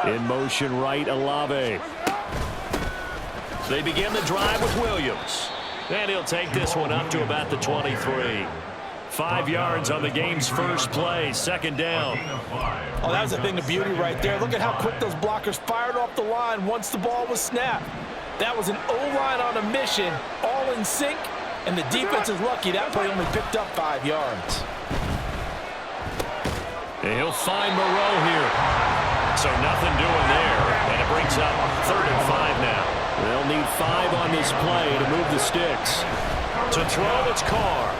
In motion right, Olave. They begin the drive with Williams. And he'll take this one up to about the 23. 5 yards on the game's first play, second down. Oh, that was a thing of beauty right there. Look at how quick those blockers fired off the line once the ball was snapped. That was an O-line on a mission, all in sync, and the defense is lucky that play only picked up 5 yards. And he'll find Moreau here. So nothing doing there, and it brings up 3rd and 5 now. They'll need 5 on this play to move the sticks. To throw, it's Carr.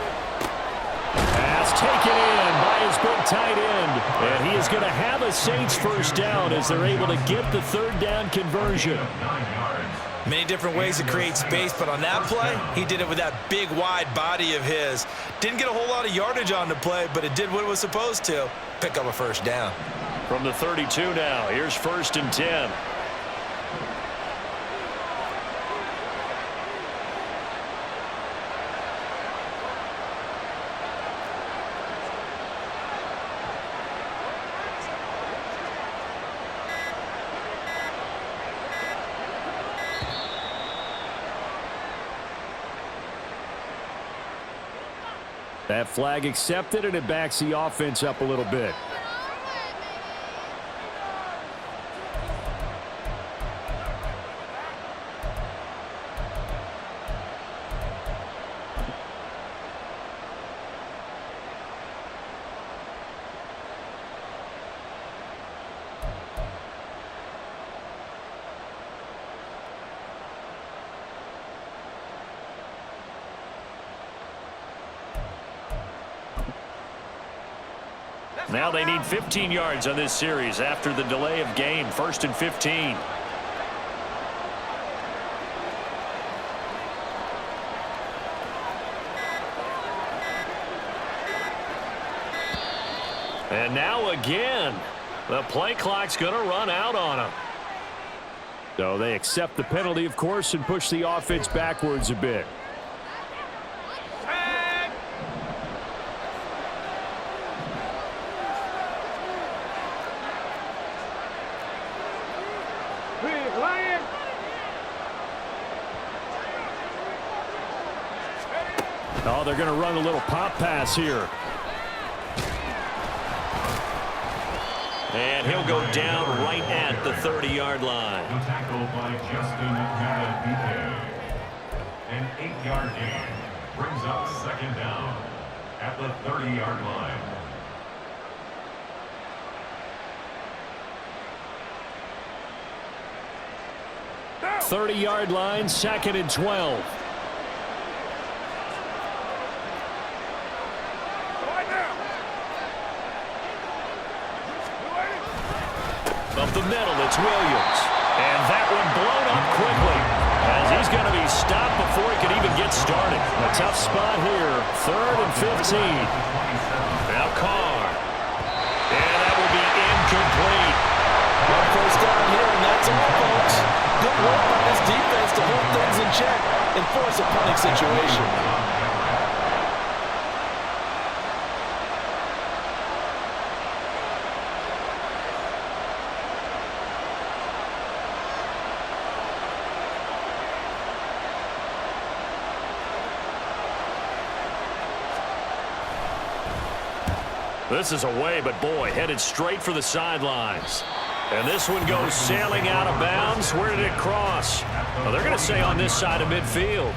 Pass taken in by his big tight end. And he is going to have a Saints first down as they're able to get the 3rd down conversion. Many different ways to create space, but on that play, he did it with that big, wide body of his. Didn't get a whole lot of yardage on the play, but it did what it was supposed to. Pick up a first down. From the 32 now, here's 1st and 10. That flag accepted, and it backs the offense up a little bit. Now they need 15 yards on this series after the delay of game. 1st and 15. And now again, the play clock's going to run out on them. So they accept the penalty, of course, and push the offense backwards a bit. Oh, they're going to run a little pop pass here. And he'll go down right at the 30-yard line. The tackle by Justin Maravite. An 8-yard gain brings up 2nd down at the 30-yard line. 30-yard line, 2nd and 12. Up the middle, it's Williams. And that one blown up quickly as he's going to be stopped before he can even get started. A tough spot here, 3rd and 15. Now Carr. And that will be incomplete. One first down here, and that's all, folks. Good work by this defense to hold things in check and force a punting situation. This is away, but boy, headed straight for the sidelines. And this one goes sailing out of bounds. Where did it cross? Well, they're going to say on this side of midfield.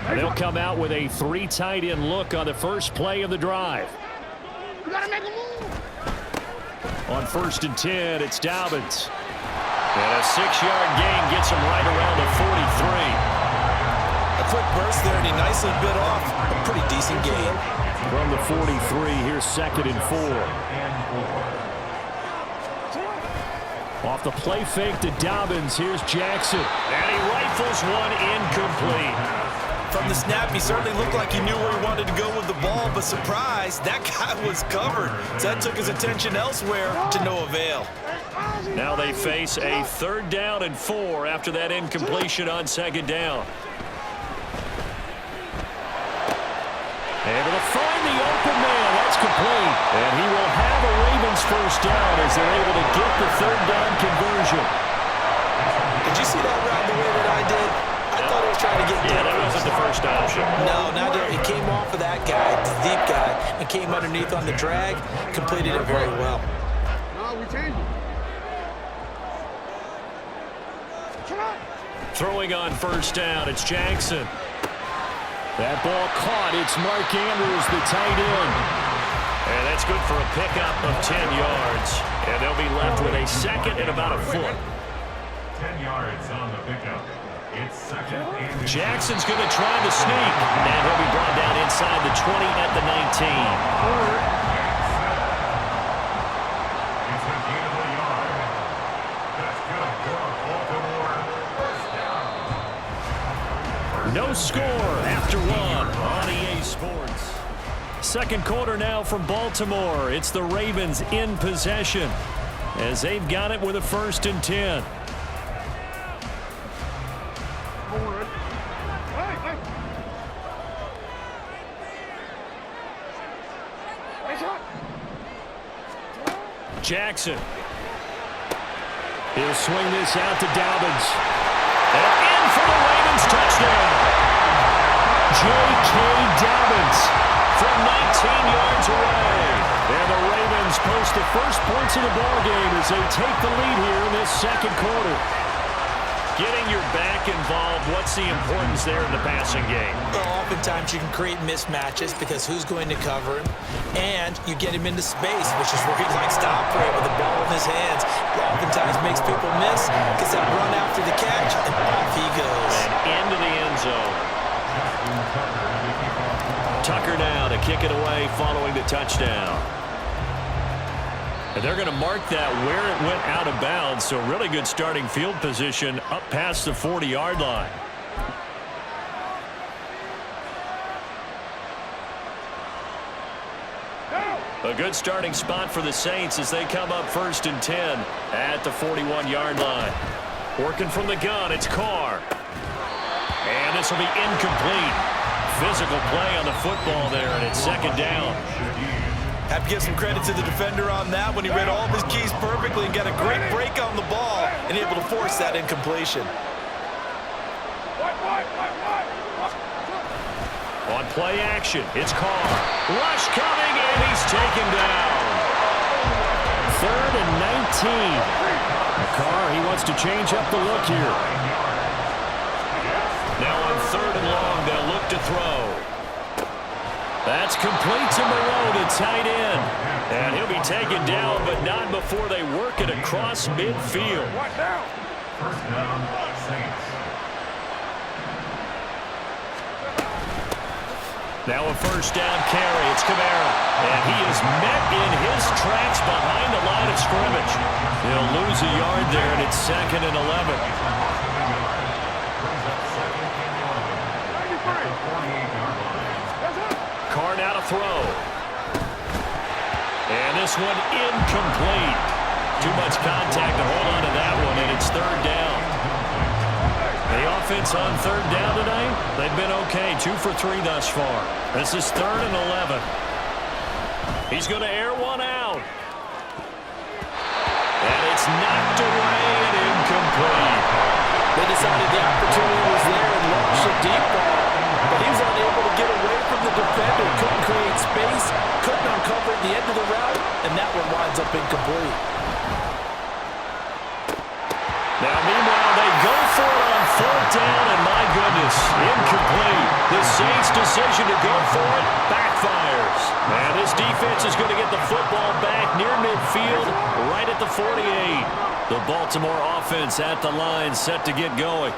And they'll come out with a 3 tight end look on the first play of the drive. You gotta make a move. On 1st and 10, it's Dobbins. And a 6-yard gain gets him right around the 43. A quick burst there, and he nicely bit off a pretty decent gain. From the 43, here's 2nd and 4. Off the play fake to Dobbins, here's Jackson. And he rifles one incomplete. From the snap, he certainly looked like he knew where he wanted to go with the ball, but surprise, that guy was covered. So that took his attention elsewhere to no avail. Now they face a 3rd down and 4 after that incompletion on 2nd down. Able to find the open man. That's complete. And he will have a Ravens first down as they're able to get the third down conversion. Did you see that route the way that I did? I thought he was trying to get deep. Yeah, that wasn't the first option. No, not yet. He came off of that guy, the deep guy, and came underneath on the drag, completed it very well. No, we changed it. Throwing on first down, it's Jackson. That ball caught. It's Mark Andrews, the tight end. And that's good for a pickup of 10 yards. And they'll be left with a second and about a foot. 10 yards on the pickup. It's second and Jackson's going to try the sneak. And he'll be brought down inside the 20 at the 19. it's a gain of a yard. That's good for Baltimore. First down. No score after one on EA Sports. Second quarter now from Baltimore. It's the Ravens in possession as they've got it with a 1st and 10. Jackson. He'll swing this out to Dobbins. And in for the Ravens touchdown. J.K. Dobbins from 19 yards away. And the Ravens post the first points of the ballgame as they take the lead here in this second quarter. Getting your back involved, what's the importance there in the passing game? Well, oftentimes you can create mismatches because who's going to cover him, and you get him into space, which is where he likes to operate with the ball in his hands. It oftentimes makes people miss, gets that run after the catch, and off he goes. And into the end zone. Tucker now to kick it away following the touchdown. And they're going to mark that where it went out of bounds, so really good starting field position up past the 40-yard line. A good starting spot for the Saints as they come up 1st and 10 at the 41-yard line. Working from the gun, it's Carr. And this will be incomplete. Physical play on the football there, and it's 2nd down. Have to give some credit to the defender on that when he read all of his keys perfectly and got a great break on the ball and able to force that incompletion. On play action, it's Carr. Rush coming, and he's taken down. 3rd and 19. Carr, he wants to change up the look here. Now on 3rd and long, they'll look to throw. That's complete to Moreau, the tight end. And he'll be taken down, but not before they work it across midfield. First down, Saints. Now a first down carry. It's Kamara. And he is met in his tracks behind the line of scrimmage. He'll lose a yard there, and it's 2nd and 11. Carr now to throw. And this one incomplete. Too much contact to hold on to that one, and it's 3rd down. The offense on 3rd down tonight, they've been okay. 2 for 3 thus far. This is 3rd and 11. He's going to air one out. And it's knocked away and incomplete. They decided the opportunity was there and launched a deep ball, but he was unable to get away from the defender. Couldn't create space, couldn't uncover at the end of the route, and that one winds up incomplete. Now, meanwhile, they go for it on 4th down, and my goodness, incomplete. The Saints' decision to go for it backfires. And this defense is going to get the football back near midfield, right at the 48. The Baltimore offense at the line, set to get going.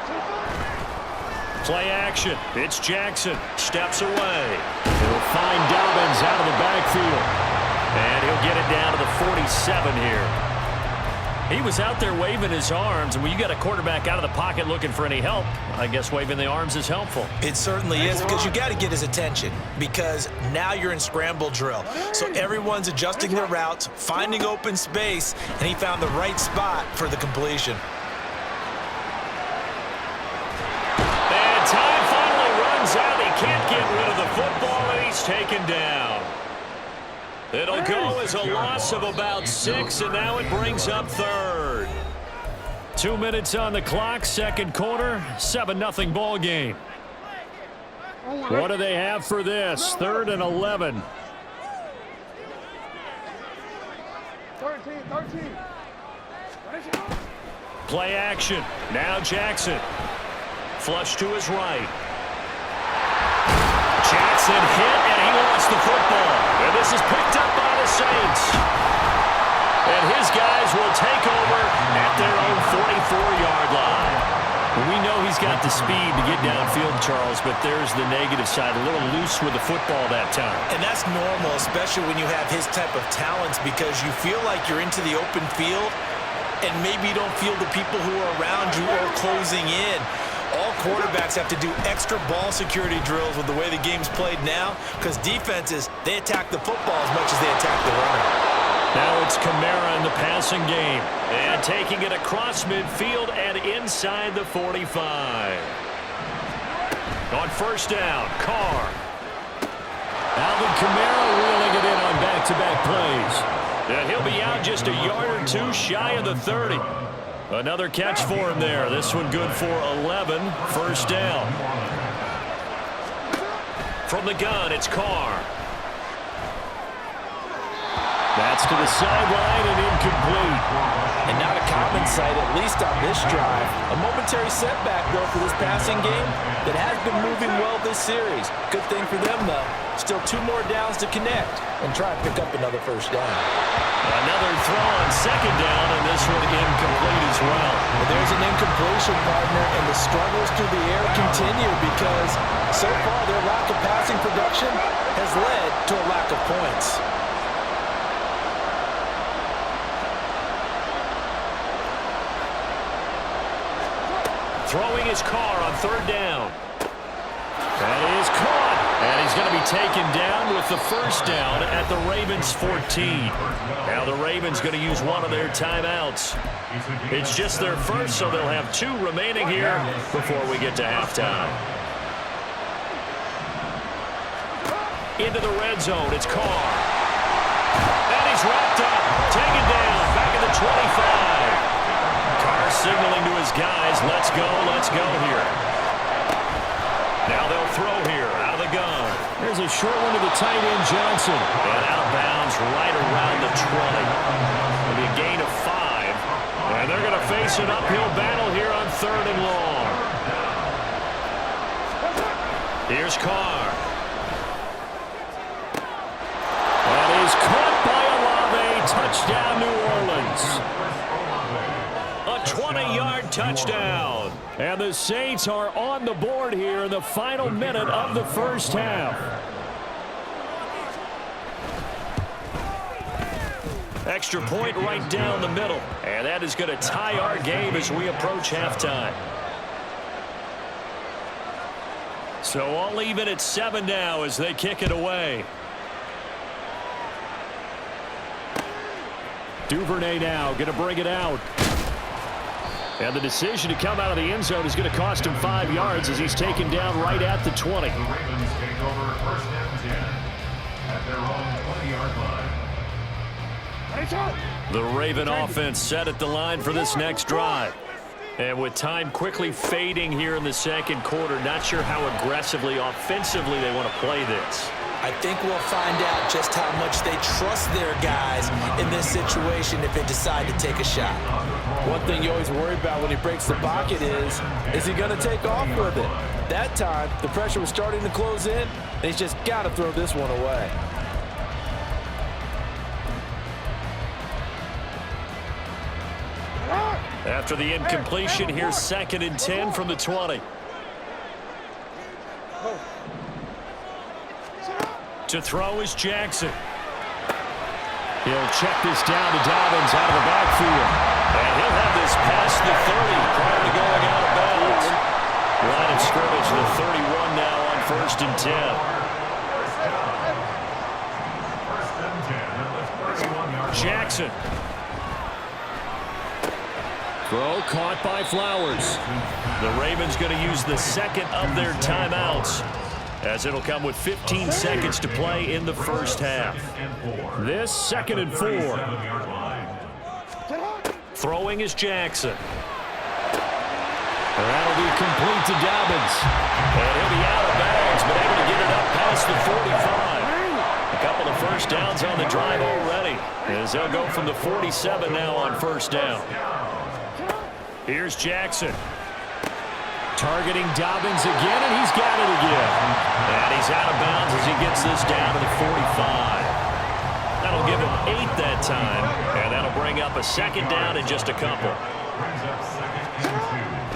Play action. It's Jackson. Steps away. He'll find Dobbins out of the backfield. And he'll get it down to the 47 here. He was out there waving his arms, and when you got a quarterback out of the pocket looking for any help, I guess waving the arms is helpful. It certainly is, because you got to get his attention, because now you're in scramble drill. So everyone's adjusting their routes, finding open space, and he found the right spot for the completion. And time finally runs out. He can't get rid of the football, and he's taken down. It'll go as a loss of about 6, and now it brings up third. 2 minutes on the clock, second quarter, 7-0 ball game. What do they have for this? 3rd and 11. 13. Play action. Now Jackson. Flush to his right. Jackson hit, and he lost the football. And this is picked up by the Saints. And his guys will take over at their own 44-yard line. We know he's got the speed to get downfield, Charles, but there's the negative side. A little loose with the football that time. And that's normal, especially when you have his type of talents, because you feel like you're into the open field and maybe you don't feel the people who are around you or closing in. All quarterbacks have to do extra ball security drills with the way the game's played now, because defenses, they attack the football as much as they attack the runner. Now it's Kamara in the passing game. And taking it across midfield and inside the 45. On first down, Carr. Alvin Kamara reeling it in on back-to-back plays. And he'll be out just a yard or two shy of the 30. Another catch for him there. This one good for 11. First down. From the gun, it's Carr. That's to the sideline and incomplete. And not a common sight, at least on this drive. A momentary setback, though, for this passing game that has been moving well this series. Good thing for them, though. Still 2 more downs to connect and try to pick up another first down. Another throw on second down, and this one incomplete as well. Well, there's an incompletion, partner, and the struggles through the air continue because so far their lack of passing production has led to a lack of points. Throwing his car on third down. That is caught. And he's going to be taken down with the first down at the Ravens' 14. Now the Ravens going to use one of their timeouts. It's just their first, so they'll have 2 remaining here before we get to halftime. Into the red zone, it's Carr. And he's wrapped up, taken down, back at the 25. Carr signaling to his guys, let's go here. Now they'll throw here, out of the gun. There's a short one to the tight end, Johnson. And outbounds right around the 20. It'll be a gain of 5. And they're going to face an uphill battle here on 3rd and long. Here's Carr. That is caught by Olave. Touchdown, New Orleans. A 20-yard touchdown. And the Saints are on the board here in the final minute of the first half. Extra point right down the middle. And that is going to tie our game as we approach halftime. So all even at 7 now as they kick it away. Duvernay now going to bring it out. And the decision to come out of the end zone is going to cost him 5 yards as he's taken down right at the 20. The Ravens take over first and 10 at their own 20-yard line. The Raven offense set at the line for this next drive. And with time quickly fading here in the second quarter, not sure how aggressively, offensively they want to play this. I think we'll find out just how much they trust their guys in this situation if they decide to take a shot. One thing you always worry about when he breaks the pocket is he going to take off with it? That time, the pressure was starting to close in, and he's just got to throw this one away. After the incompletion, here's 2nd and 10 from the 20. To throw is Jackson. He'll check this down to Dobbins out of the backfield. And he'll have this past the 30 prior to going out of bounds. Line of scrimmage, the 31 now on 1st and 10. Jackson. Throw caught by Flowers. The Ravens going to use the 2nd of their timeouts. as it'll come with 15 seconds to play in the first half. This 2nd and 4. Throwing is Jackson. That'll be complete to Dobbins. And he'll be out of bounds, but able to get it up past the 45. A couple of first downs on the drive already, as they'll go from the 47 now on first down. Here's Jackson. Targeting Dobbins again, and he's got it again. And he's out of bounds as he gets this down to the 45. That'll give him 8 that time, and that'll bring up a 2nd down in just a couple.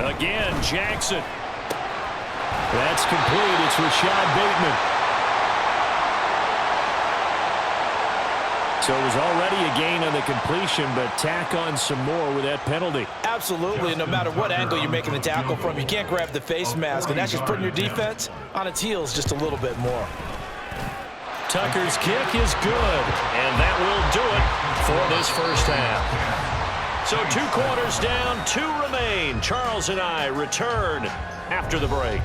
Again, Jackson. That's complete. It's Rashad Bateman. So it was already a gain on the completion, but tack on some more with that penalty. Absolutely, and no matter what angle you're making the tackle from, you can't grab the face mask, and that's just putting your defense on its heels just a little bit more. Tucker's kick is good, and that will do it for this first half. So 2 quarters down, 2 remain. Charles and I return after the break.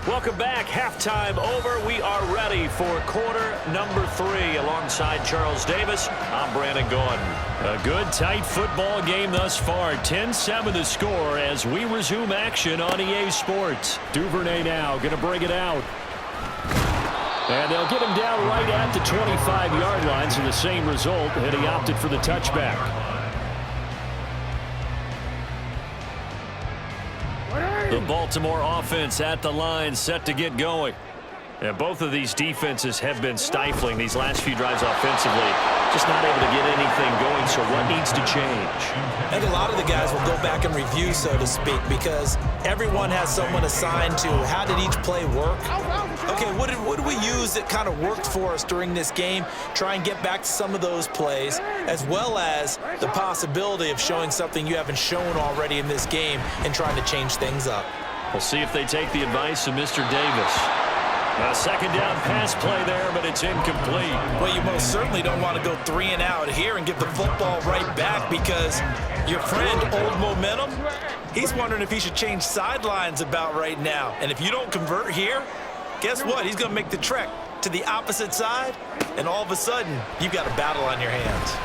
Welcome back. Halftime over. We are ready for quarter number 3. Alongside Charles Davis, I'm Brandon Gordon. A good, tight football game thus far. 10-7 the score as we resume action on EA Sports. Duvernay now going to bring it out. And they'll get him down right at the 25-yard line, so the same result, and he opted for the touchback. The Baltimore offense at the line, set to get going. And both of these defenses have been stifling these last few drives offensively. Just not able to get anything going, so what needs to change? I think a lot of the guys will go back and review, so to speak, because everyone has someone assigned to how did each play work. Okay, what did we use that kind of worked for us during this game? Try and get back to some of those plays, as well as the possibility of showing something you haven't shown already in this game and trying to change things up. We'll see if they take the advice of Mr. Davis. A 2nd down pass play there, but it's incomplete. Well, you most certainly don't want to go 3 and out here and give the football right back, because your friend, Old Momentum, he's wondering if he should change sidelines about right now. And if you don't convert here, guess what? He's going to make the trek to the opposite side, and all of a sudden, you've got a battle on your hands.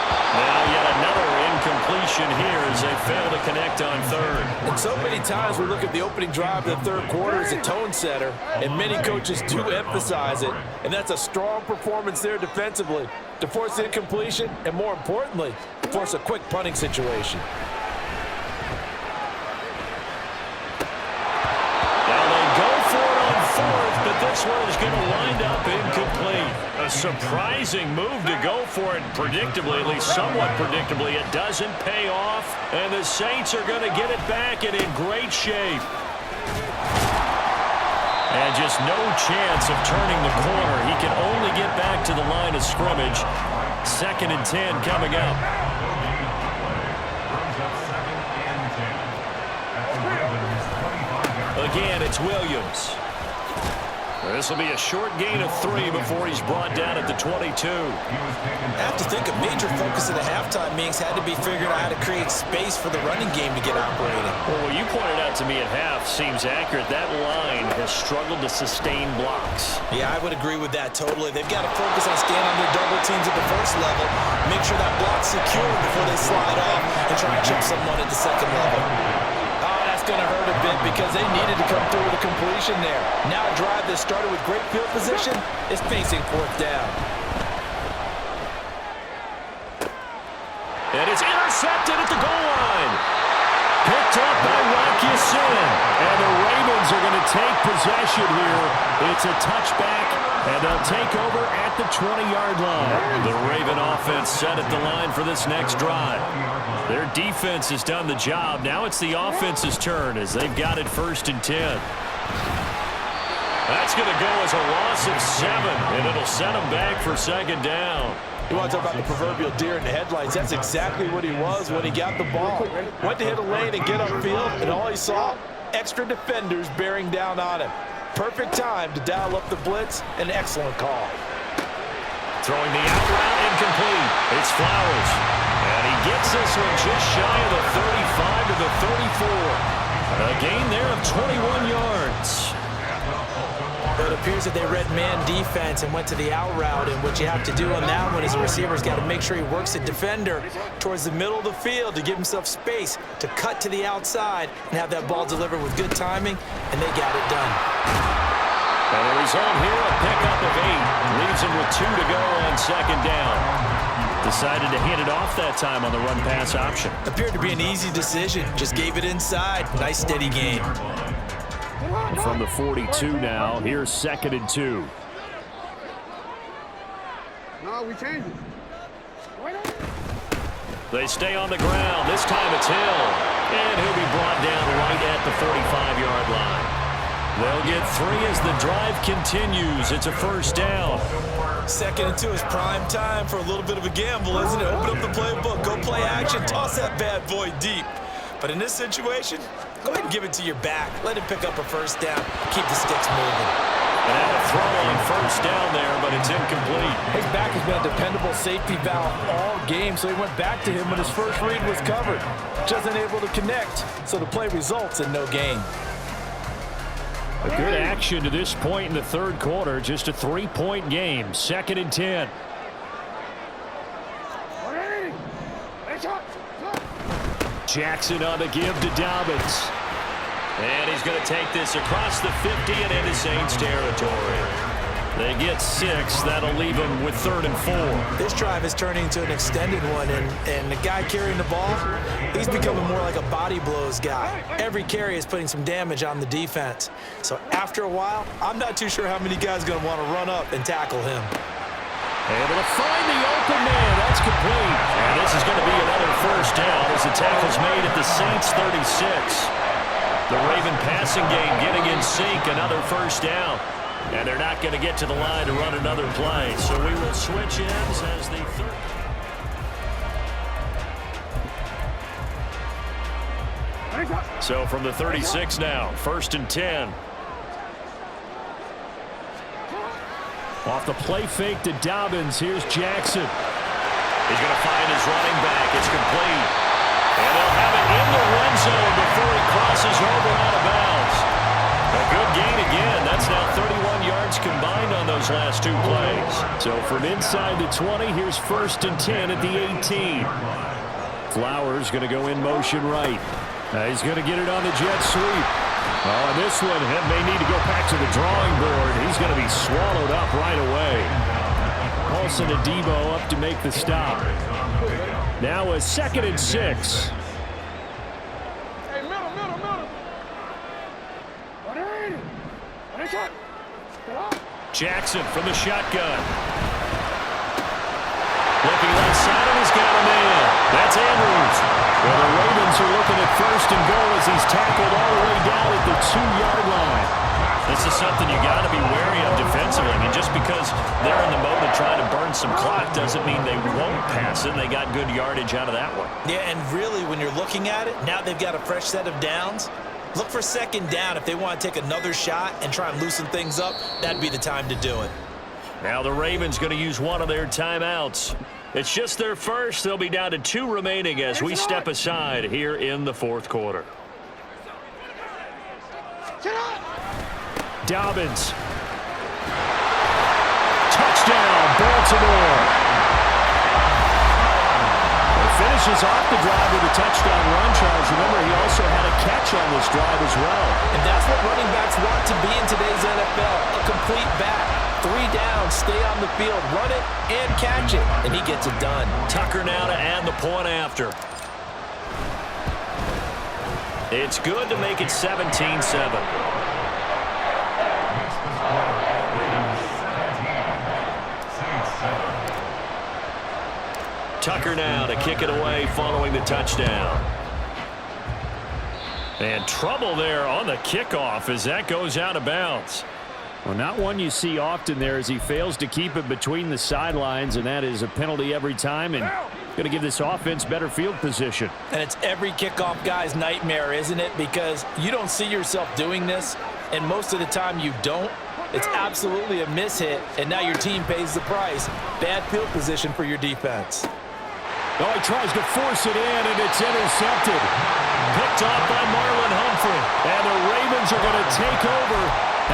Now yet another incompletion here as they fail to connect on 3rd. And so many times we look at the opening drive of the 3rd quarter as a tone setter, and many coaches do emphasize it. And that's a strong performance there defensively to force incompletion and, more importantly, force a quick punting situation. Now they go for it on 4th, but this one is going to wind up incomplete. A surprising move to go for it predictably, at least somewhat predictably. It doesn't pay off, and the Saints are going to get it back and in great shape. And just no chance of turning the corner. He can only get back to the line of scrimmage. 2nd and 10 coming up. Again, it's Williams. This will be a short gain of 3 before he's brought down at the 22. I have to think a major focus of the halftime meetings had to be figuring out how to create space for the running game to get operating. Well, what you pointed out to me at half seems accurate. That line has struggled to sustain blocks. Yeah, I would agree with that totally. They've got to focus on staying on their double teams at the first level, make sure that block's secure before they slide off and try and chip someone at the 2nd level. Going to hurt a bit because they needed to come through with a completion there. Now a drive that started with great field position is facing 4th down. And it's intercepted at the goal line. Picked up by Rocky Sin. And the Ravens are going to take possession here. It's a touchback, and they'll take over at the 20-yard line. The Raven offense set at the line for this next drive. Their defense has done the job. Now it's the offense's turn as they've got it 1st and 10. That's going to go as a loss of 7, and it'll set them back for 2nd down. You want to talk about the proverbial deer in the headlights. That's exactly what he was when he got the ball. Went to hit a lane and get upfield, and all he saw, extra defenders bearing down on him. Perfect time to dial up the blitz. An excellent call. Throwing the out route incomplete. It's Flowers. And he gets this one just shy of the 35 to the 34. A gain there of 21 yards. It appears that they read man defense and went to the out route, and what you have to do on that one is the receiver's got to make sure he works the defender towards the middle of the field to give himself space to cut to the outside and have that ball delivered with good timing, and they got it done. And the result here, a pickup of 8. Leaves him with 2 to go on second down. Decided to hand it off that time on the run-pass option. Appeared to be an easy decision. Just gave it inside. Nice, steady game. From the 42 now, here's 2nd and 2. No, we changed it. They stay on the ground. This time it's Hill. And he'll be brought down right at the 45-yard line. They'll get 3 as the drive continues. It's a first down. 2nd and 2 is prime time for a little bit of a gamble, isn't it? Open up the playbook, go play action, toss that bad boy deep. But in this situation, go ahead and give it to your back. Let him pick up a first down. Keep the sticks moving. And out of throw on first down there, but it's incomplete. His back has been a dependable safety valve all game, so he went back to him when his first read was covered. Just unable to connect, so the play results in no gain. A good action to this point in the third quarter. Just a 3-point game. 2nd and 10. Jackson on the give to Dobbins. And he's going to take this across the 50 and into Saints territory. They get 6. That'll leave them with 3rd and 4. This drive is turning into an extended one, and the guy carrying the ball, he's becoming more like a body blows guy. Every carry is putting some damage on the defense. So after a while, I'm not too sure how many guys are going to want to run up and tackle him. Able to find the open man. That's complete. And this is going to be another first down as the tackle's made at the Saints 36. The Raven passing game getting in sync. Another first down. And they're not going to get to the line to run another play. So we will switch ends as the third. So from the 36 now, 1st and 10. Off the play fake to Dobbins. Here's Jackson. He's going to find his running back. It's complete. And they'll have it in the red zone before he crosses over out of bounds. A good gain again. That's now 31 yards combined on those last 2 plays. So from inside the 20, here's 1st and 10 at the 18. Flowers going to go in motion right. He's going to get it on the jet sweep. Oh, and this one may need to go back to the drawing board. He's going to be swallowed up right away. Paulson and Debo up to make the stop. Now a 2nd and 6. Jackson from the shotgun. Looking left side, and he's got a man. That's Andrews. Well, the Ravens are looking at 1st and goal as he's tackled all the way down at the 2-yard line. This is something you got to be wary of defensively. I mean, just because they're in the mode of trying to burn some clock doesn't mean they won't pass it. They got good yardage out of that one. Yeah, and really, when you're looking at it, now they've got a fresh set of downs. Look for 2nd down. If they want to take another shot and try and loosen things up, that'd be the time to do it. Now the Ravens going to use one of their timeouts. It's just their first. They'll be down to 2 remaining as we step aside here in the 4th quarter. Dobbins. Touchdown, Baltimore. Finishes off the drive with a touchdown run, Charles. Remember, he also had a catch on this drive as well. And that's what running backs want to be in today's NFL, a complete back. 3 downs, stay on the field, run it, and catch it. And he gets it done. Tucker now to add the point after. It's good to make it 17-7. Tucker now to kick it away following the touchdown. And trouble there on the kickoff as that goes out of bounds. Well, not one you see often there as he fails to keep it between the sidelines, and that is a penalty every time and going to give this offense better field position. And it's every kickoff guy's nightmare, isn't it? Because you don't see yourself doing this, and most of the time you don't. It's absolutely a mishit, and now your team pays the price. Bad field position for your defense. Oh, he tries to force it in, and it's intercepted. Picked off by Marlon Humphrey. And the Ravens are going to take over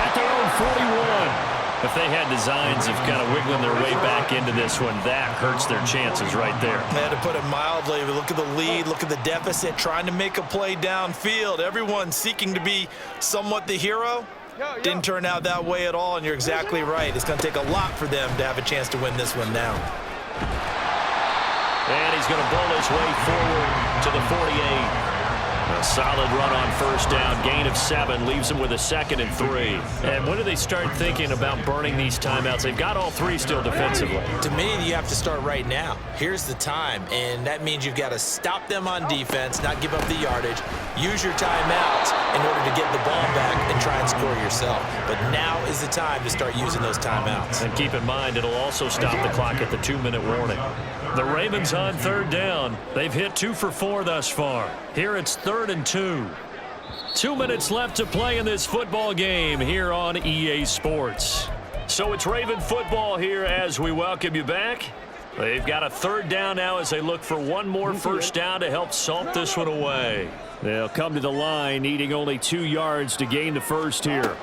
at their own 41. If they had designs of kind of wiggling their way back into this one, that hurts their chances right there. They had to put it mildly. Look at the lead, look at the deficit, trying to make a play downfield. Everyone seeking to be somewhat the hero. Didn't turn out that way at all, and you're exactly right. It's going to take a lot for them to have a chance to win this one now. And he's going to bowl his way forward to the 48. A solid run on first down. Gain of 7 leaves them with a 2nd and 3. And when do they start thinking about burning these timeouts? They've got all 3 still defensively. To me, you have to start right now. Here's the time, and that means you've got to stop them on defense, not give up the yardage, use your timeouts in order to get the ball back and try and score yourself. But now is the time to start using those timeouts. And keep in mind, it'll also stop the clock at the 2-minute warning. The Ravens on 3rd down. They've hit 2 for 4 thus far. Here it's 3rd and 2. 2 minutes left to play in this football game here on EA Sports. So it's Raven football here as we welcome you back. They've got a 3rd down now as they look for one more first down to help salt this one away. They'll come to the line needing only 2 yards to gain the first here.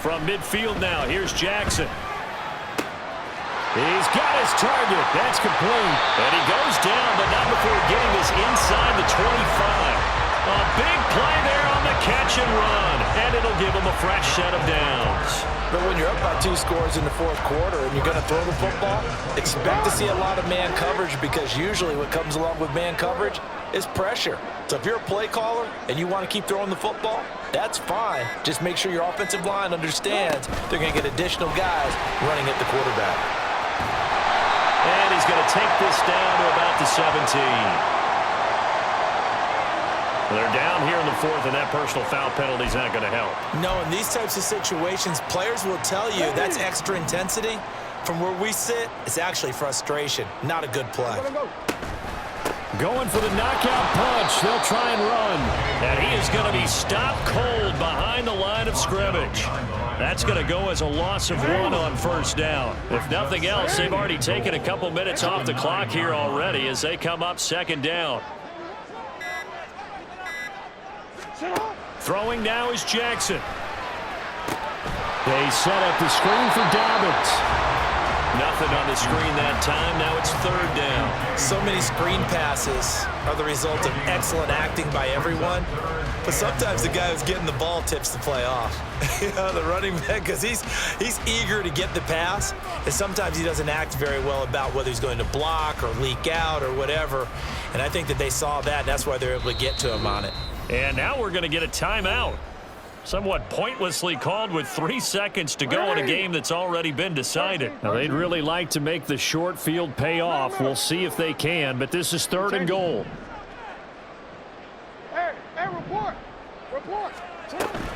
From midfield now, here's Jackson. He's got his target. That's complete. And he goes down, but not before getting this inside the 25. A big play there on the catch and run. And it'll give him a fresh set of downs. But when you're up by 2 scores in the 4th quarter and you're going to throw the football, expect to see a lot of man coverage, because usually what comes along with man coverage is pressure. So if you're a play caller and you want to keep throwing the football, that's fine. Just make sure your offensive line understands they're going to get additional guys running at the quarterback. And he's going to take this down to about the 17. They're down here in the 4th, and that personal foul penalty is not going to help. No, in these types of situations, players will tell you that's extra intensity. From where we sit, it's actually frustration, not a good play. Going for the knockout punch. They'll try and run. And he is going to be stopped cold behind the line of scrimmage. That's going to go as a loss of 1 on first down. If nothing else, they've already taken a couple minutes off the clock here already as they come up 2nd down. Throwing now is Jackson. They set up the screen for Dobbins. Nothing on the screen that time. Now it's 3rd down. So many screen passes are the result of excellent acting by everyone. But sometimes the guy who's getting the ball tips the play off. You know, the running back, because he's eager to get the pass. And sometimes he doesn't act very well about whether he's going to block or leak out or whatever. And I think that they saw that, and that's why they're able to get to him on it. And now we're going to get a timeout. Somewhat pointlessly called with 3 seconds to go in a game that's already been decided. Now, they'd really like to make the short field pay off. We'll see if they can, but this is 3rd and goal. Hey, report.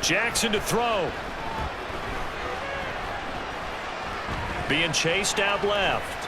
Jackson to throw. Being chased out left.